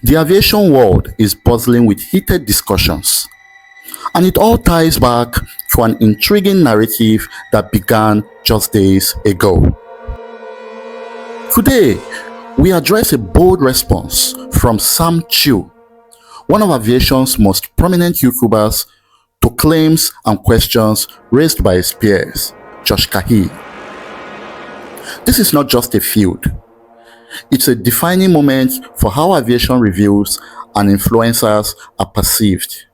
The aviation world is buzzing with heated discussions, and it all ties back to an intriguing narrative that began just days ago. Today, we address a bold response from Sam Chui, one of aviation's most prominent YouTubers, to claims and questions raised by his peers, Josh Cahill. This is not just a feud. It's a defining moment for how aviation reviews and influencers are perceived.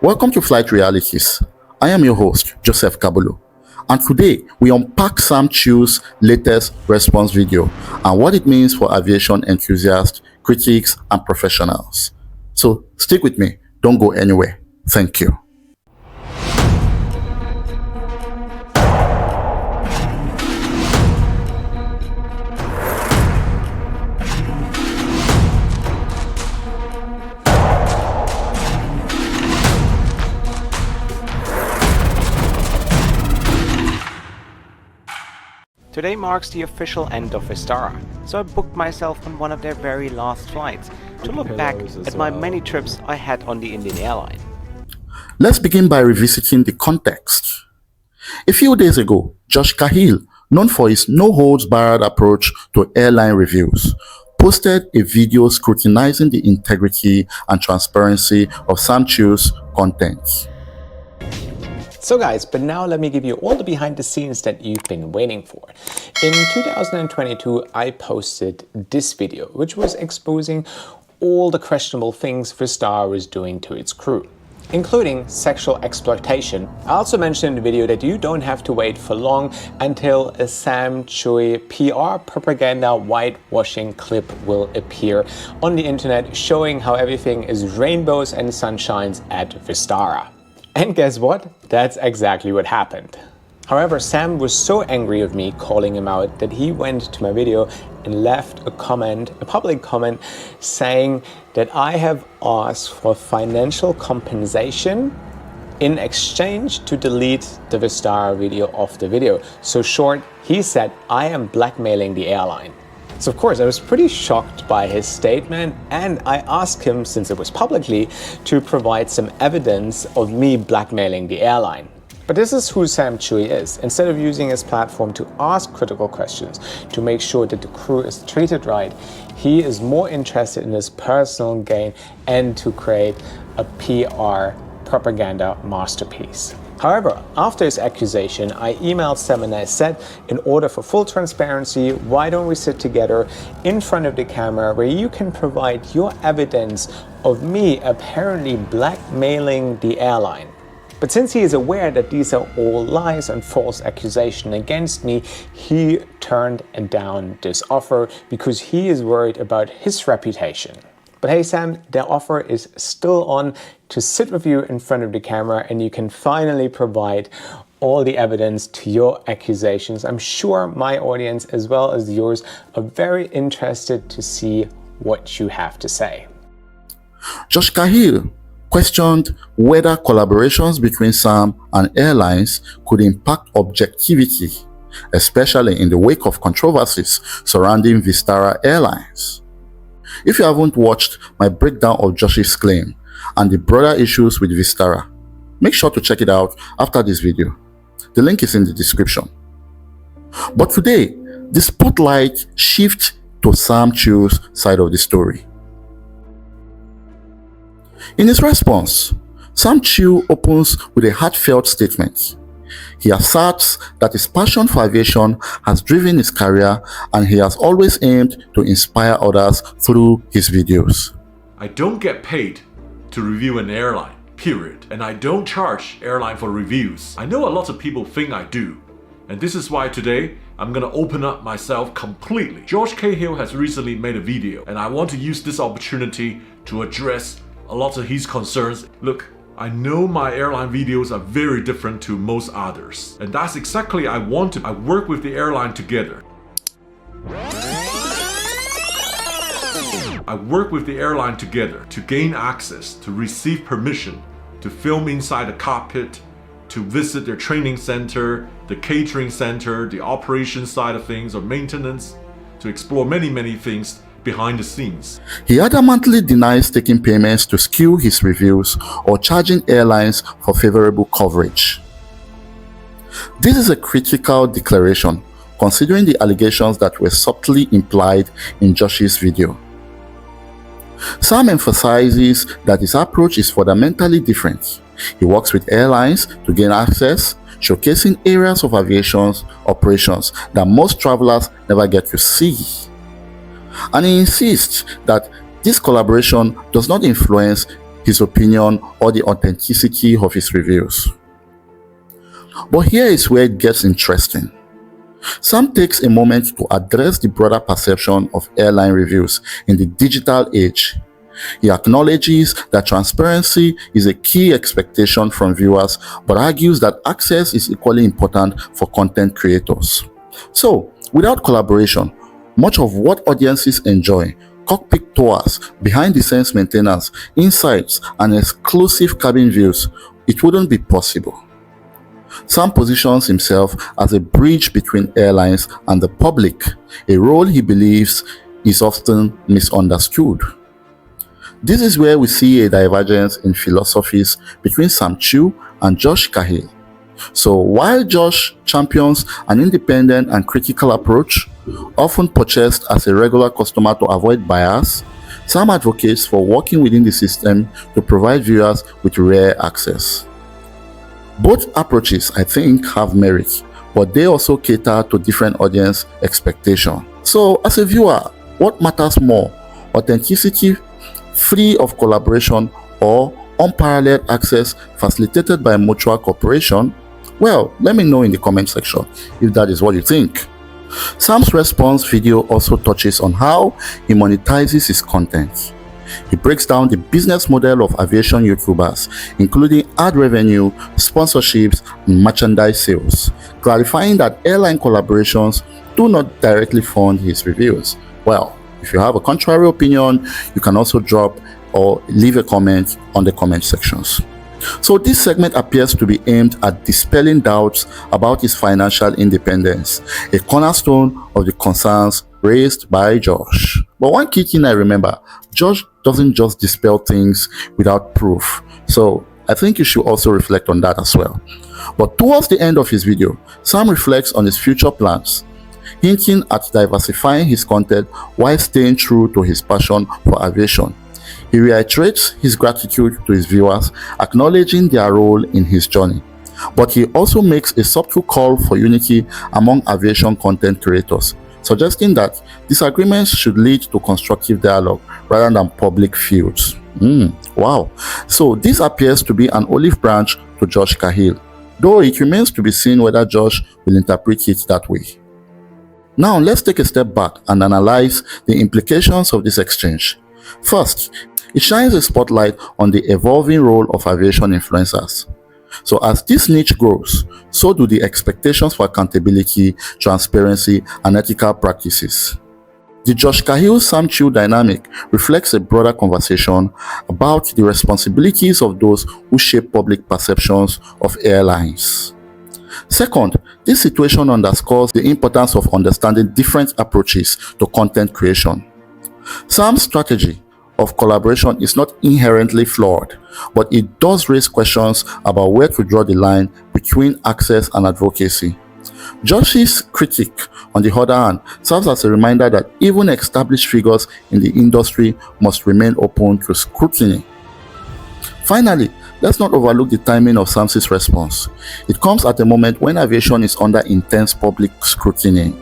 Welcome to Flight Realities. I am your host, Joseph Kabulu, and today we unpack Sam Chui's latest response video and what it means for aviation enthusiasts, critics, and professionals. So stick with me, don't go anywhere. Thank you. Today marks the official end of Vistara, so I booked myself on one of their very last flights to look back at my many trips I had on the Indian airline. Let's begin by revisiting the context. A few days ago, Josh Cahill, known for his no-holds-barred approach to airline reviews, posted a video scrutinizing the integrity and transparency of Sam Chui's content. So guys, but now let me give you all the behind the scenes that you've been waiting for. In 2022, I posted this video, which was exposing all the questionable things Vistara was doing to its crew, including sexual exploitation. I also mentioned in the video that you don't have to wait for long until a Sam Chui PR propaganda whitewashing clip will appear on the internet showing how everything is rainbows and sunshines at Vistara. And guess what? That's exactly what happened. However, Sam was so angry of me calling him out that he went to my video and left a comment, a public comment, saying that I have asked for financial compensation in exchange to delete the Vistara video off the video. So short, he said, I am blackmailing the airline. So of course, I was pretty shocked by his statement, and I asked him, since it was publicly, to provide some evidence of me blackmailing the airline. But this is who Sam Chui is. Instead of using his platform to ask critical questions, to make sure that the crew is treated right, he is more interested in his personal gain and to create a PR propaganda masterpiece. However, after his accusation, I emailed Sam and I said, in order for full transparency, why don't we sit together in front of the camera where you can provide your evidence of me apparently blackmailing the airline. But since he is aware that these are all lies and false accusations against me, he turned down this offer because he is worried about his reputation. But hey Sam, the offer is still on to sit with you in front of the camera and you can finally provide all the evidence to your accusations. I'm sure my audience as well as yours are very interested to see what you have to say. Josh Cahill questioned whether collaborations between Sam and airlines could impact objectivity, especially in the wake of controversies surrounding Vistara Airlines. If you haven't watched my breakdown of Josh's claim and the broader issues with Vistara, make sure to check it out after this video. The link is in the description. But today, the spotlight shifts to Sam Chui's side of the story. In his response, Sam Chui opens with a heartfelt statement. He asserts that his passion for aviation has driven his career and he has always aimed to inspire others through his videos. I don't get paid to review an airline, period. And I don't charge airline for reviews. I know a lot of people think I do. And this is why today I'm gonna open up myself completely. Josh Cahill has recently made a video and I want to use this opportunity to address a lot of his concerns. Look, I know my airline videos are very different to most others, and that's exactly I want to. I work with the airline together. I work with the airline together to gain access, to receive permission, to film inside the cockpit, to visit their training center, the catering center, the operation side of things or maintenance, to explore many things behind the scenes. He adamantly denies taking payments to skew his reviews or charging airlines for favorable coverage. This is a critical declaration, considering the allegations that were subtly implied in Josh's video. Sam emphasizes that his approach is fundamentally different. He works with airlines to gain access, showcasing areas of aviation operations that most travelers never get to see. And he insists that this collaboration does not influence his opinion or the authenticity of his reviews. But here is where it gets interesting. Sam takes a moment to address the broader perception of airline reviews in the digital age. He acknowledges that transparency is a key expectation from viewers, but argues that access is equally important for content creators. So, without collaboration, much of what audiences enjoy, cockpit tours, behind-the-scenes maintenance, insights, and exclusive cabin views, it wouldn't be possible. Sam positions himself as a bridge between airlines and the public, a role he believes is often misunderstood. This is where we see a divergence in philosophies between Sam Chui and Josh Cahill. So while Josh champions an independent and critical approach, often purchased as a regular customer to avoid bias, Sam advocates for working within the system to provide viewers with rare access. Both approaches, I think, have merit, but they also cater to different audience expectations. So as a viewer, what matters more? Authenticity, free of collaboration, or unparalleled access facilitated by mutual cooperation? Well, let me know in the comment section if that is what you think. Sam's response video also touches on how he monetizes his content. He breaks down the business model of aviation YouTubers, including ad revenue, sponsorships, and merchandise sales, clarifying that airline collaborations do not directly fund his reviews. Well, if you have a contrary opinion, you can also drop or leave a comment on the comment sections. So this segment appears to be aimed at dispelling doubts about his financial independence, a cornerstone of the concerns raised by Josh. But one key thing I remember, Josh doesn't just dispel things without proof. So I think you should also reflect on that as well. But towards the end of his video, Sam reflects on his future plans, hinting at diversifying his content while staying true to his passion for aviation. He reiterates his gratitude to his viewers, acknowledging their role in his journey. But he also makes a subtle call for unity among aviation content creators, suggesting that disagreements should lead to constructive dialogue rather than public feuds. Wow. So this appears to be an olive branch to Josh Cahill, though it remains to be seen whether Josh will interpret it that way. Now let's take a step back and analyze the implications of this exchange. First, it shines a spotlight on the evolving role of aviation influencers. So as this niche grows, so do the expectations for accountability, transparency, and ethical practices. The Josh Cahill-Sam Chui dynamic reflects a broader conversation about the responsibilities of those who shape public perceptions of airlines. Second, this situation underscores the importance of understanding different approaches to content creation. Sam's strategy of collaboration is not inherently flawed, but it does raise questions about where to draw the line between access and advocacy. Josh's critique, on the other hand, serves as a reminder that even established figures in the industry must remain open to scrutiny. Finally, let's not overlook the timing of Sam's response. It comes at a moment when aviation is under intense public scrutiny.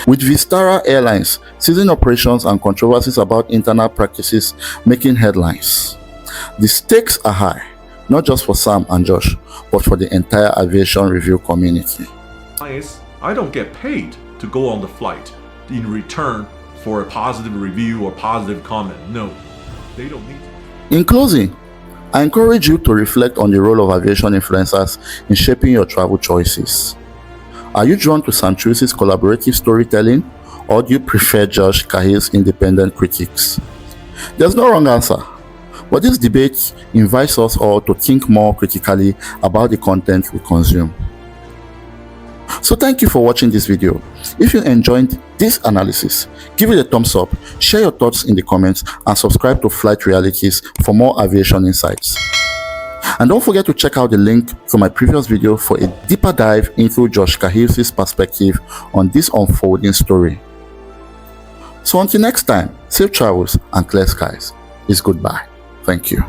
With Vistara Airlines ceasing operations and controversies about internal practices making headlines. The stakes are high, not just for Sam and Josh, but for the entire aviation review community. I don't get paid to go on the flight in return for a positive review or positive comment. No, they don't need to. In closing, I encourage you to reflect on the role of aviation influencers in shaping your travel choices. Are you drawn to Sam Chui's collaborative storytelling, or do you prefer Josh Cahill's independent critiques? There's no wrong answer, but this debate invites us all to think more critically about the content we consume. So thank you for watching this video. If you enjoyed this analysis, give it a thumbs up, share your thoughts in the comments, and subscribe to Flight Realities for more aviation insights. And don't forget to check out the link to my previous video for a deeper dive into Josh Cahill's perspective on this unfolding story. So until next time, safe travels and clear skies. It's goodbye. Thank you.